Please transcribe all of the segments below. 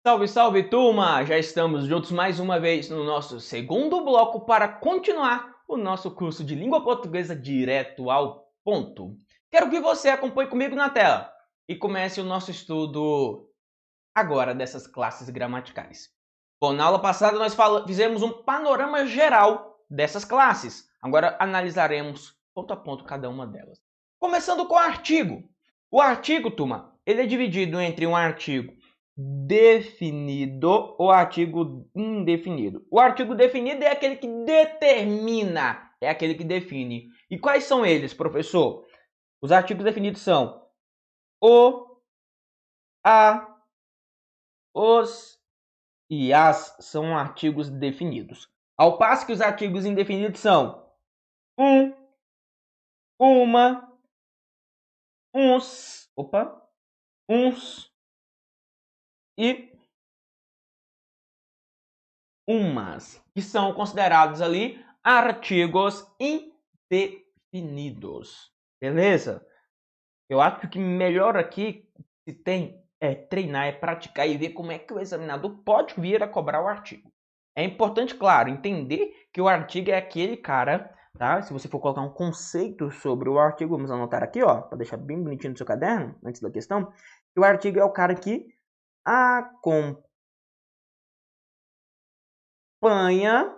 Salve, salve, turma! Já estamos juntos mais uma vez no nosso segundo bloco para continuar o nosso curso de língua portuguesa direto ao ponto. Quero que você acompanhe comigo na tela e comece o nosso estudo agora dessas classes gramaticais. Bom, na aula passada nós fizemos um panorama geral dessas classes. Agora analisaremos ponto a ponto cada uma delas. Começando com o artigo. O artigo, turma, ele é dividido entre um artigo definido ou artigo indefinido. O artigo definido é aquele que determina, é aquele que define. E quais são eles, professor? Os artigos definidos são o, a, os e as são artigos definidos. Ao passo que os artigos indefinidos são um, uma, uns e umas, que são considerados ali artigos indefinidos. Beleza? Eu acho que o que melhor aqui se tem é treinar, é praticar e ver como é que o examinador pode vir a cobrar o artigo. É importante, claro, entender que o artigo é aquele cara, tá? Se você for colocar um conceito sobre o artigo, vamos anotar aqui, ó, para deixar bem bonitinho no seu caderno, antes da questão, que o artigo é o cara que acompanha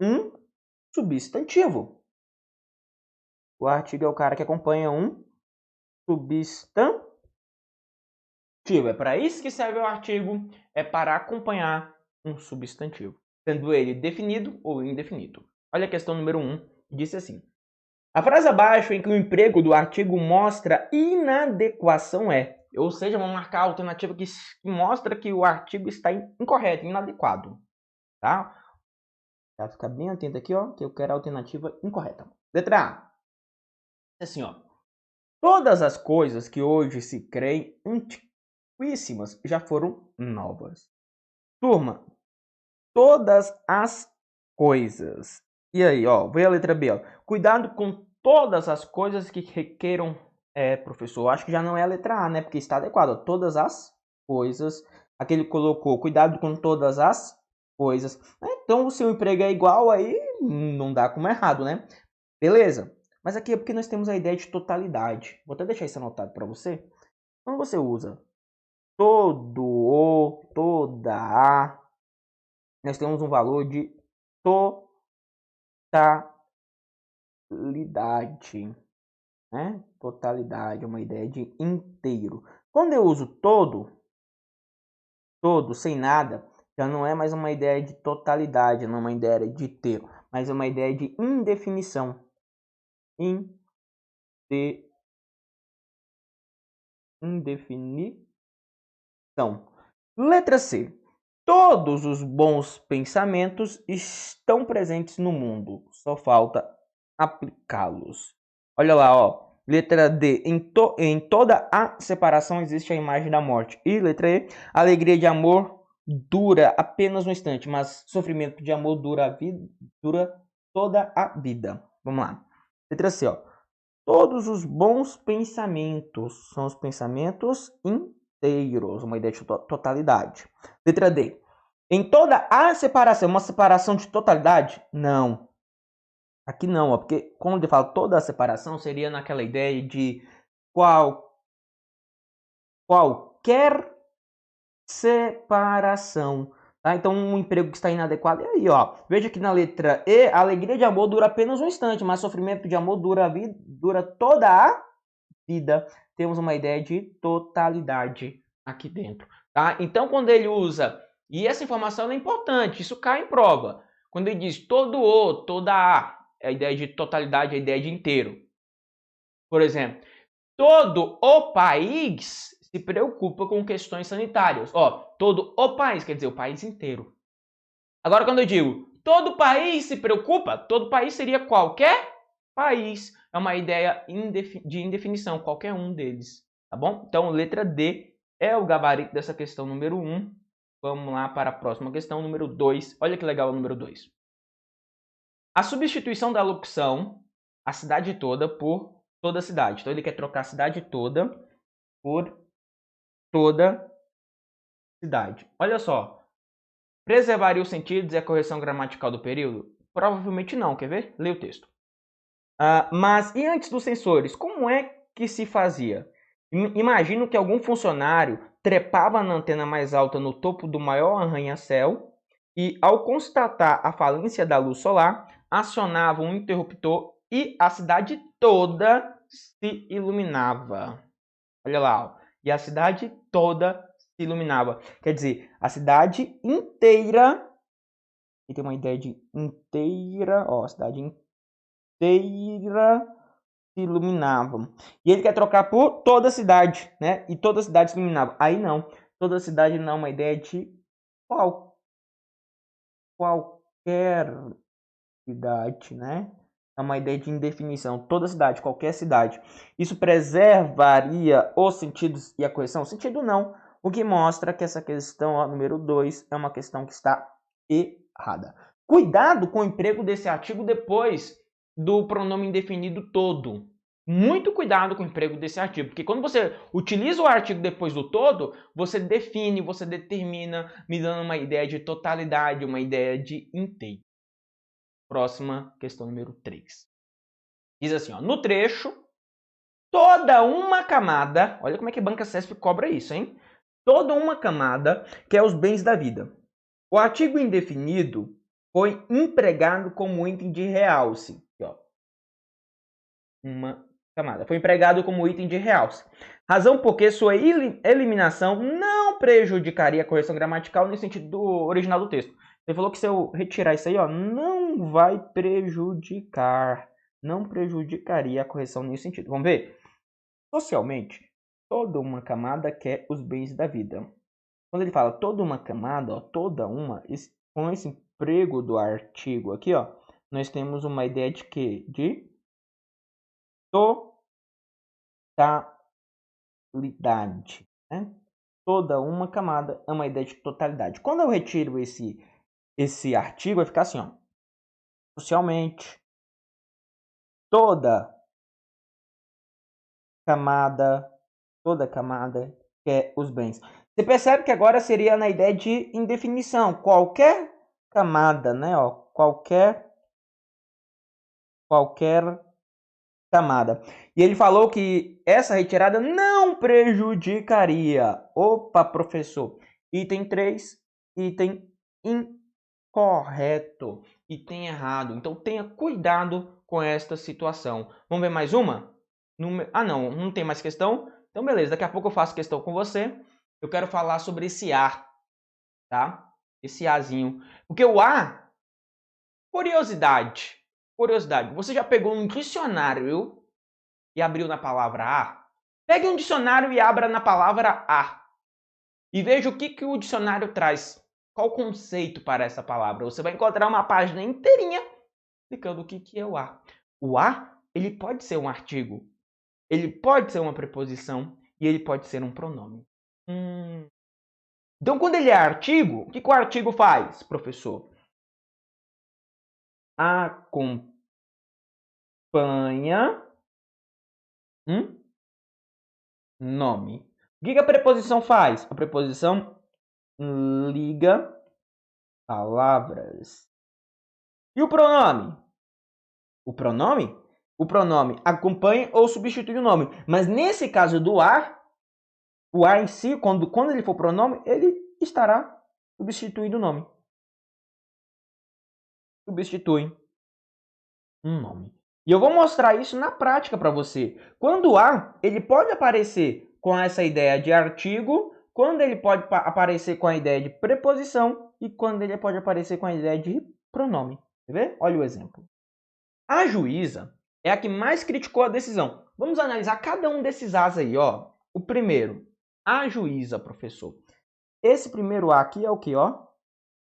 um substantivo. O artigo é o cara que acompanha um substantivo. É para isso que serve o artigo, é para acompanhar um substantivo, sendo ele definido ou indefinido. Olha a questão número 1, disse assim. A frase abaixo em que o emprego do artigo mostra inadequação é, ou seja, vamos marcar a alternativa que mostra que o artigo está incorreto, inadequado. Tá? Vai ficar bem atento aqui, ó, que eu quero a alternativa incorreta. Letra A. Assim, ó. Todas as coisas que hoje se creem antiquíssimas já foram novas. Turma, todas as coisas. E aí, ó, vê a letra B, ó. Cuidado com todas as coisas que requeram, professor, acho que já não é a letra A, né? Porque está adequado, ó. Todas as coisas. Aqui ele colocou, cuidado com todas as coisas. Então, o seu emprego é igual, aí não dá como errado, né? Beleza? Mas aqui é porque nós temos a ideia de totalidade. Vou até deixar isso anotado para você. Quando você usa todo, o, toda, a, nós temos um valor de totalidade. Né? Totalidade é uma ideia de inteiro. Quando eu uso todo sem nada, já não é mais uma ideia de totalidade, não é uma ideia de inteiro, mas é uma ideia de indefinição. Indefinição. Letra C. Todos os bons pensamentos estão presentes no mundo, só falta aplicá-los. Olha lá, ó. Letra D. Em toda a separação existe a imagem da morte. E letra E. A alegria de amor dura apenas um instante, mas sofrimento de amor dura toda a vida. Vamos lá. Letra C, ó. Todos os bons pensamentos são os pensamentos inteiros, uma ideia de totalidade. Letra D. Em toda a separação, uma separação de totalidade? Não. Aqui não, ó, porque quando ele fala toda a separação, seria naquela ideia de qualquer separação. Tá? Então, um emprego que está inadequado é aí, ó. Veja que na letra E, a alegria de amor dura apenas um instante, mas sofrimento de amor dura toda a vida. Temos uma ideia de totalidade aqui dentro. Tá? Então, quando ele usa, e essa informação é importante, isso cai em prova. Quando ele diz todo o, toda a ideia de totalidade, a ideia de inteiro. Por exemplo, todo o país se preocupa com questões sanitárias. Ó, todo o país, quer dizer, o país inteiro. Agora, quando eu digo todo o país se preocupa, todo país seria qualquer país. É uma ideia de indefinição, qualquer um deles. Tá bom? Então, letra D é o gabarito dessa questão número 1. Vamos lá para a próxima questão, número 2. Olha que legal o número 2. A substituição da locução a cidade toda por toda a cidade. Então, ele quer trocar a cidade toda por toda cidade. Olha só. Preservaria os sentidos e a correção gramatical do período? Provavelmente não, quer ver? Leia o texto. Mas e antes dos sensores, como é que se fazia? Imagino que algum funcionário trepava na antena mais alta no topo do maior arranha-céu e, ao constatar a falência da luz solar, acionava um interruptor e a cidade toda se iluminava. Olha lá, ó. E a cidade toda se iluminava. Quer dizer, a cidade inteira, e tem uma ideia de inteira, ó, a cidade inteira se iluminava. E ele quer trocar por toda a cidade, né? E toda a cidade se iluminava. Aí não, toda a cidade não é uma ideia de qualquer cidade, né? É uma ideia de indefinição. Toda cidade, qualquer cidade. Isso preservaria os sentidos e a correção? O sentido não. O que mostra que essa questão, ó, número 2, é uma questão que está errada. Cuidado com o emprego desse artigo depois do pronome indefinido todo. Muito cuidado com o emprego desse artigo, porque quando você utiliza o artigo depois do todo, você define, você determina, me dando uma ideia de totalidade, uma ideia de inteiro. Próxima questão número 3. Diz assim, ó, no trecho, toda uma camada, olha como é que a Banca CESP cobra isso, hein? Toda uma camada quer os bens da vida. O artigo indefinido foi empregado como item de realce. Aqui, ó. Uma camada. Foi empregado como item de realce. Razão porque sua eliminação não prejudicaria a correção gramatical no sentido do original do texto. Ele falou que se eu retirar isso aí, ó, não vai prejudicar. Não prejudicaria a correção nesse sentido. Vamos ver? Socialmente, toda uma camada quer os bens da vida. Quando ele fala toda uma camada, ó, toda uma, com esse emprego do artigo aqui, ó, nós temos uma ideia de quê? De totalidade, né? Toda uma camada é uma ideia de totalidade. Quando eu retiro esse artigo, vai ficar assim, ó. Socialmente, toda camada quer os bens. Você percebe que agora seria na ideia de indefinição. Qualquer camada, né? Ó, qualquer camada. E ele falou que essa retirada não prejudicaria. Opa, professor. Item 3, item incorreto. Item errado. Então tenha cuidado com esta situação. Vamos ver mais uma? Não tem mais questão? Então beleza, daqui a pouco eu faço questão com você. Eu quero falar sobre esse A, tá? Esse Azinho. Porque o A, curiosidade. Você já pegou um dicionário e abriu na palavra A? Pegue um dicionário e abra na palavra A. E veja o que o dicionário traz. Qual o conceito para essa palavra? Você vai encontrar uma página inteirinha explicando o que é o A. O A, ele pode ser um artigo. Ele pode ser uma preposição. E ele pode ser um pronome. Então, quando ele é artigo, o que o artigo faz, professor? Acompanha nome. O que a preposição faz? A preposição liga palavras. E o pronome? O pronome acompanha ou substitui o nome. Mas nesse caso do A, o A em si, quando ele for pronome, ele estará substituindo o nome. Substitui um nome. E eu vou mostrar isso na prática para você. Quando o A, ele pode aparecer com essa ideia de artigo, quando ele pode aparecer com a ideia de preposição e quando ele pode aparecer com a ideia de pronome. Quer ver? Olha o exemplo. A juíza é a que mais criticou a decisão. Vamos analisar cada um desses As aí, ó. O primeiro, a juíza, professor. Esse primeiro A aqui é o que, ó?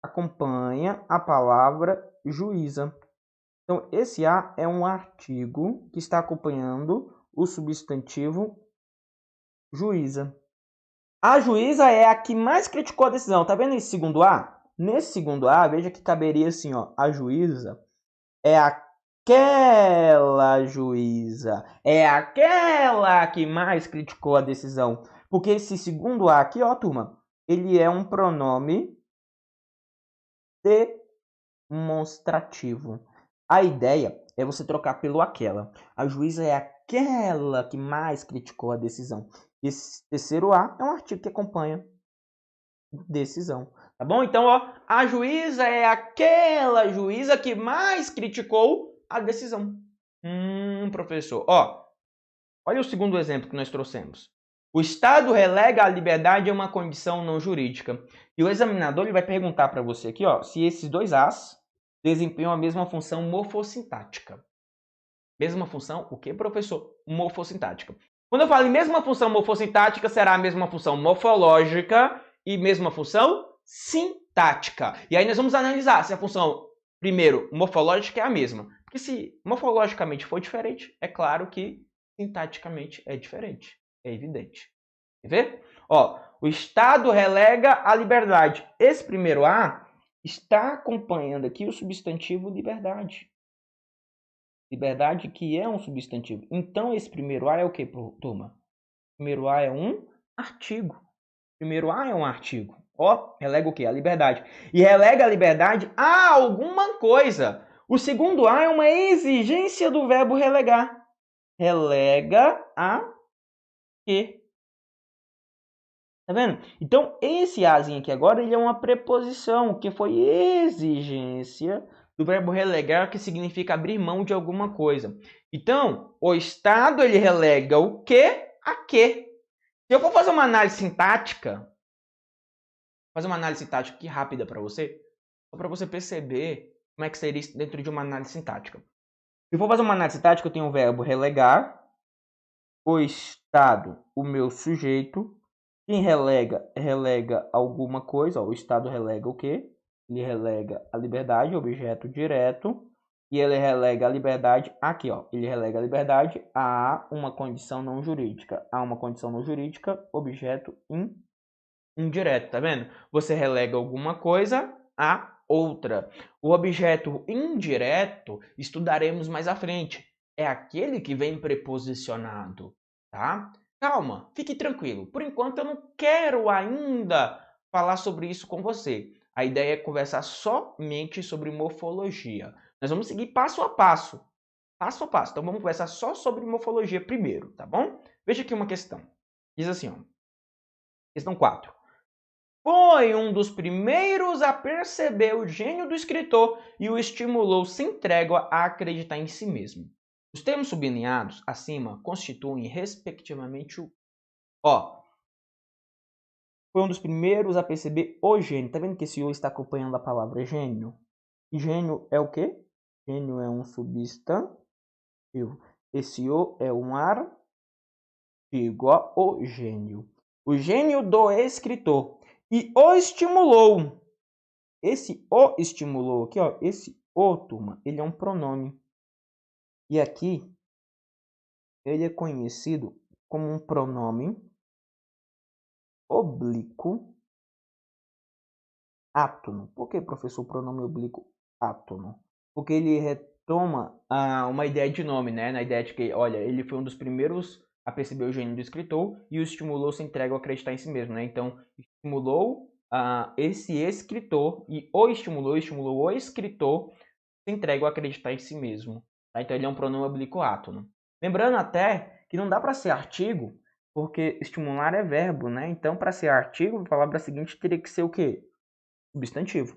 Acompanha a palavra juíza. Então, esse A é um artigo que está acompanhando o substantivo juíza. A juíza é a que mais criticou a decisão. Tá vendo esse segundo A? Nesse segundo A, veja que caberia assim, ó. A juíza é aquela juíza. É aquela que mais criticou a decisão. Porque esse segundo A aqui, ó, turma, ele é um pronome demonstrativo. A ideia é você trocar pelo aquela. A juíza é aquela que mais criticou a decisão. Esse terceiro A é um artigo que acompanha decisão. Tá bom? Então, ó, a juíza é aquela juíza que mais criticou a decisão. Professor. Ó, olha o segundo exemplo que nós trouxemos. O Estado relega a liberdade a uma condição não jurídica. E o examinador ele vai perguntar para você aqui, ó, se esses dois As desempenham a mesma função morfossintática. Mesma função, o que, professor? Morfossintática. Quando eu falo em mesma função morfossintática, será a mesma função morfológica e mesma função sintática. E aí nós vamos analisar se a função, primeiro, morfológica é a mesma. Porque se morfologicamente for diferente, é claro que sintaticamente é diferente. É evidente. Quer ver? Ó, o Estado relega a liberdade. Esse primeiro A está acompanhando aqui o substantivo liberdade. Liberdade que é um substantivo. Então, esse primeiro A é o que, turma? Primeiro A é um artigo. Primeiro A é um artigo. Ó, relega o quê? A liberdade. E relega a liberdade a alguma coisa. O segundo A é uma exigência do verbo relegar. Relega a quê? Tá vendo? Então, esse Azinho aqui agora, ele é uma preposição, que foi exigência do verbo relegar, que significa abrir mão de alguma coisa. Então, o Estado, ele relega o quê a quê. Se eu for fazer uma análise sintática, aqui rápida para você, só para você perceber como é que seria isso dentro de uma análise sintática. Se eu for fazer uma análise sintática, eu tenho o verbo relegar, o Estado, o meu sujeito. Quem relega, relega alguma coisa. Ó, o Estado relega o quê? Ele relega a liberdade, objeto direto. E ele relega a liberdade aqui, ó. Ele relega a liberdade a uma condição não jurídica. A uma condição não jurídica, objeto indireto, tá vendo? Você relega alguma coisa a outra. O objeto indireto estudaremos mais à frente. É aquele que vem preposicionado, tá? Calma, fique tranquilo. Por enquanto eu não quero ainda falar sobre isso com você. A ideia é conversar somente sobre morfologia. Nós vamos seguir passo a passo. Passo a passo. Então vamos conversar só sobre morfologia primeiro, tá bom? Veja aqui uma questão. Diz assim, ó. Questão 4. Foi um dos primeiros a perceber o gênio do escritor e o estimulou sem trégua a acreditar em si mesmo. Os termos sublinhados acima constituem, respectivamente, o... Ó, foi um dos primeiros a perceber o gênio. Tá vendo que esse O está acompanhando a palavra gênio? E gênio é o quê? Gênio é um substantivo. Esse O é um artigo, ó, o gênio. O gênio do escritor. E o estimulou. Esse o estimulou aqui, ó, esse o, turma, ele é um pronome. E aqui, ele é conhecido como um pronome oblíquo átono. Por que, professor, pronome oblíquo átono? Porque ele retoma uma ideia de nome, né? Na ideia de que, olha, ele foi um dos primeiros a perceber o gênio do escritor e o estimulou se entrega a acreditar em si mesmo, né? Então, estimulou esse escritor e o estimulou o escritor se entrega a acreditar em si mesmo. Tá? Então, ele é um pronome oblíquo átono. Lembrando até que não dá para ser artigo, porque estimular é verbo, né? Então, para ser artigo, a palavra seguinte teria que ser o quê? Substantivo.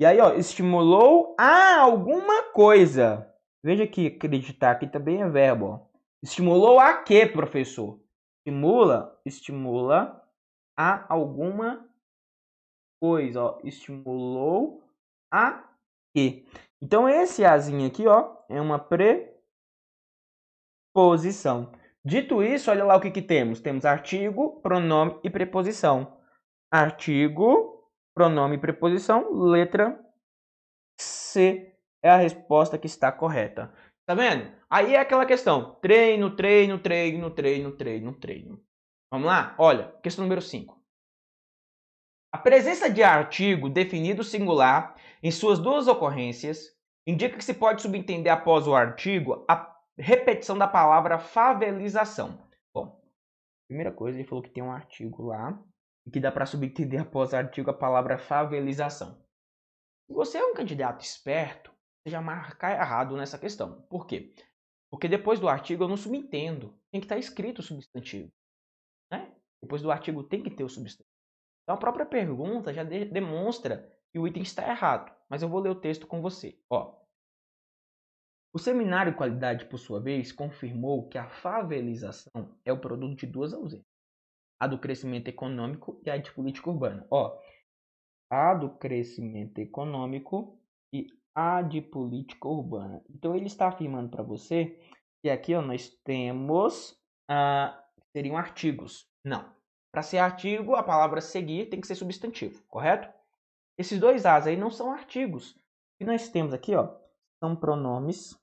E aí, ó, estimulou a alguma coisa. Veja que acreditar aqui também é verbo, ó. Estimulou a quê, professor? Estimula a alguma coisa, ó. Estimulou a quê? Então, esse azinho aqui, ó, é uma preposição. Dito isso, olha lá o que temos. Temos artigo, pronome e preposição. Artigo, pronome e preposição, letra C é a resposta que está correta. Tá vendo? Aí é aquela questão. Treino, treino, treino, treino, treino, treino. Vamos lá? Olha, questão número 5. A presença de artigo definido singular em suas duas ocorrências indica que se pode subentender após o artigo a repetição da palavra favelização. Bom, primeira coisa, ele falou que tem um artigo lá e que dá para subentender após artigo a palavra favelização. Se você é um candidato esperto, você já marca errado nessa questão. Por quê? Porque depois do artigo eu não subentendo. Tem que estar escrito o substantivo. Né? Depois do artigo tem que ter o substantivo. Então a própria pergunta já demonstra que o item está errado. Mas eu vou ler o texto com você. Ó. O Seminário Qualidade, por sua vez, confirmou que a favelização é o produto de duas ausências. A do crescimento econômico e a de política urbana. Ó, a do crescimento econômico e a de política urbana. Então ele está afirmando para você que aqui ó, nós temos seriam artigos. Não. Para ser artigo, a palavra seguir tem que ser substantivo, correto? Esses dois as aí não são artigos. O que nós temos aqui ó, são pronomes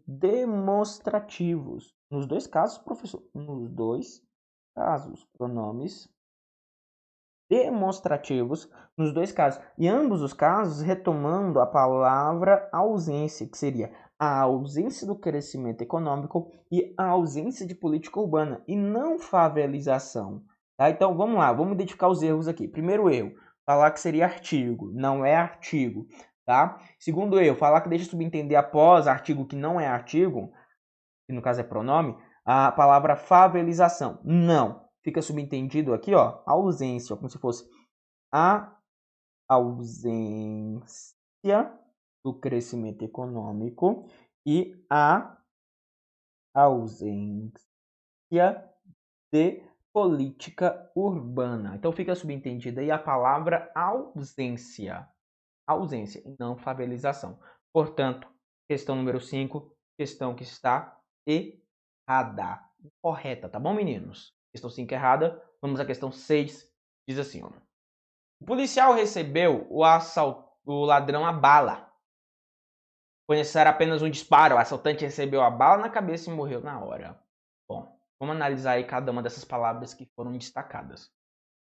demonstrativos. Nos dois casos, professor. Nos dois casos, pronomes demonstrativos nos dois casos. E ambos os casos retomando a palavra ausência, que seria a ausência do crescimento econômico e a ausência de política urbana, e não favelização. Tá? Então, vamos lá, vamos identificar os erros aqui. Primeiro erro, falar que seria artigo, não é artigo. Tá? Segundo erro, falar que deixa subentender após artigo que não é artigo, que no caso é pronome, a palavra favelização. Não. Fica subentendido aqui, ó, ausência, como se fosse a ausência do crescimento econômico e a ausência de política urbana. Então fica subentendida aí a palavra ausência. Ausência e não favelização. Portanto, questão número 5, questão que está errada. Correta, tá bom, meninos? Questão 5 errada. Vamos à questão 6. Diz assim, ó. O policial recebeu o ladrão a bala. Foi necessário apenas um disparo. O assaltante recebeu a bala na cabeça e morreu na hora. Bom, vamos analisar aí cada uma dessas palavras que foram destacadas.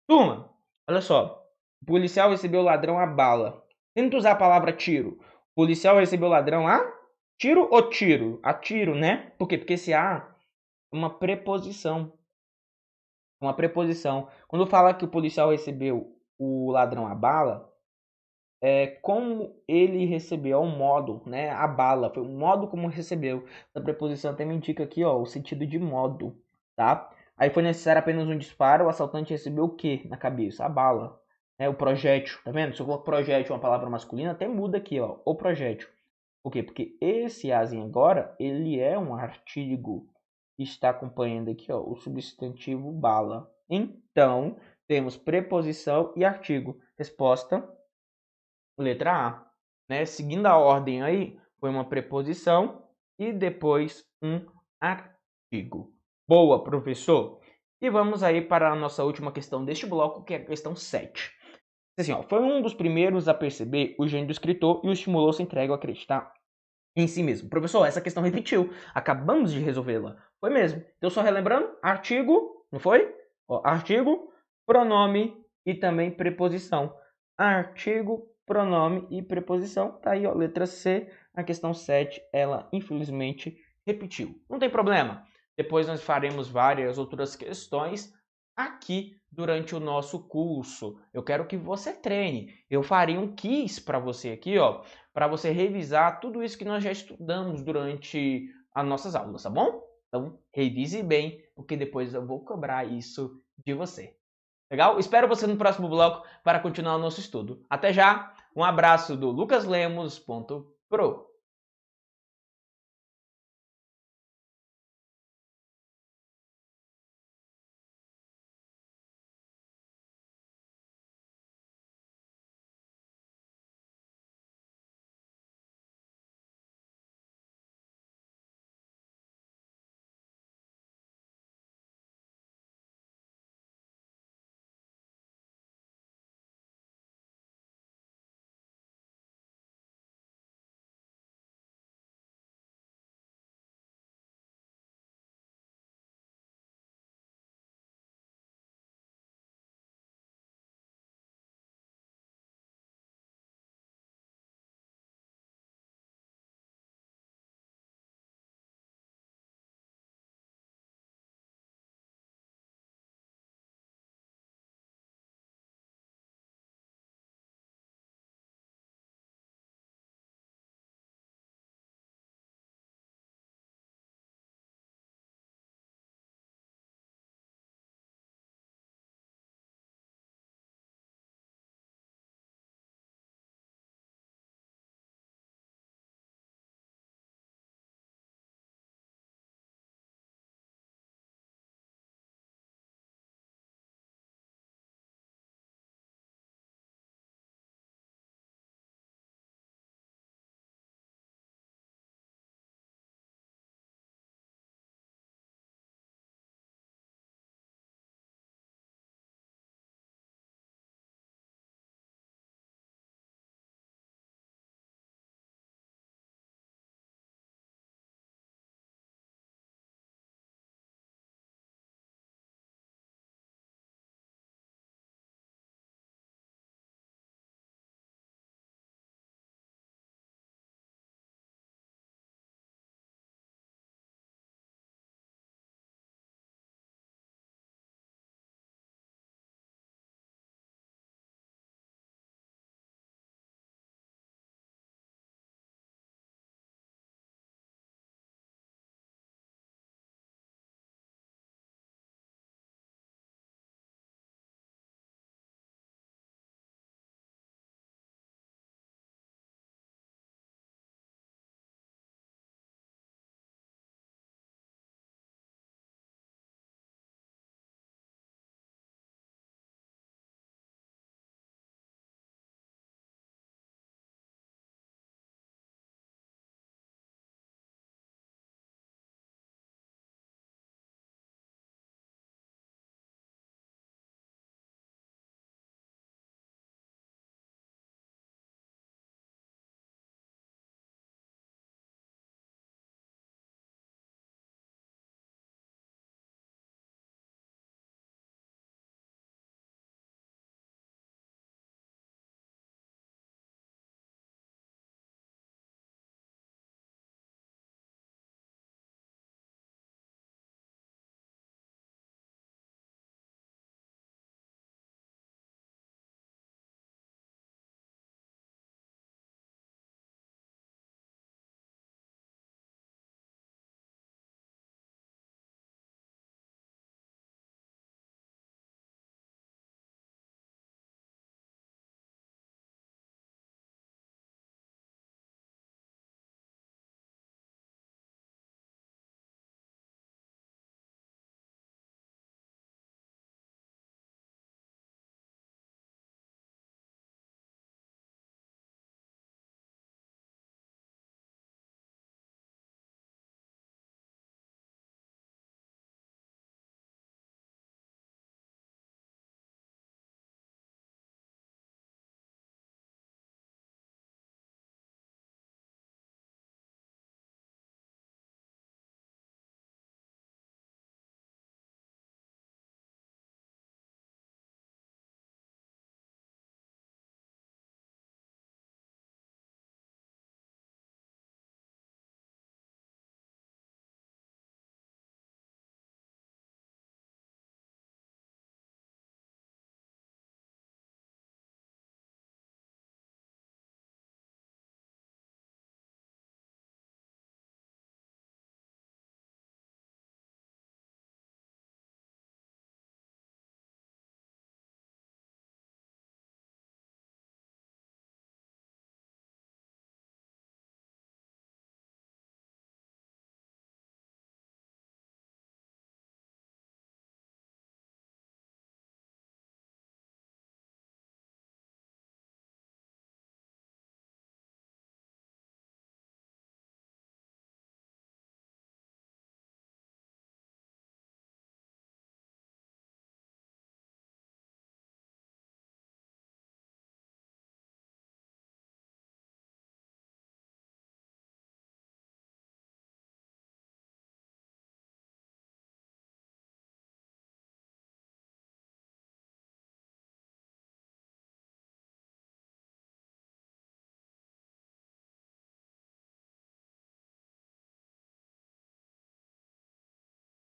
Turma, olha só. O policial recebeu o ladrão a bala. Tenta usar a palavra tiro. O policial recebeu o ladrão a tiro ou tiro? A tiro, né? Por quê? Porque esse a é uma preposição. Uma preposição. Quando fala que o policial recebeu o ladrão a bala, como ele recebeu, é um modo, né? A bala, foi o modo como recebeu. A preposição até me indica aqui, ó, o sentido de modo, tá? Aí foi necessário apenas um disparo, o assaltante recebeu o quê na cabeça? A bala, né? O projétil, tá vendo? Se eu coloco projétil, uma palavra masculina, até muda aqui, ó, o projétil. Por quê? Porque esse azinho agora, ele é um artigo que está acompanhando aqui, ó, o substantivo bala. Então, temos preposição e artigo. Resposta letra A, né? Seguindo a ordem aí, foi uma preposição e depois um artigo. Boa, professor! E vamos aí para a nossa última questão deste bloco, que é a questão 7. Assim, ó, foi um dos primeiros a perceber o gênio do escritor e o estimulou a se entrega a acreditar em si mesmo. Professor, essa questão repetiu. Acabamos de resolvê-la. Foi mesmo. Então, só relembrando, artigo, não foi? Ó, artigo, pronome e também preposição. Artigo, pronome e preposição. Tá aí, ó, letra C. A questão 7, ela infelizmente repetiu. Não tem problema. Depois nós faremos várias outras questões aqui durante o nosso curso. Eu quero que você treine. Eu farei um quiz para você aqui, ó, para você revisar tudo isso que nós já estudamos durante as nossas aulas, tá bom? Então, revise bem, porque depois eu vou cobrar isso de você. Legal? Espero você no próximo bloco para continuar o nosso estudo. Até já! Um abraço do lucaslemos.pro.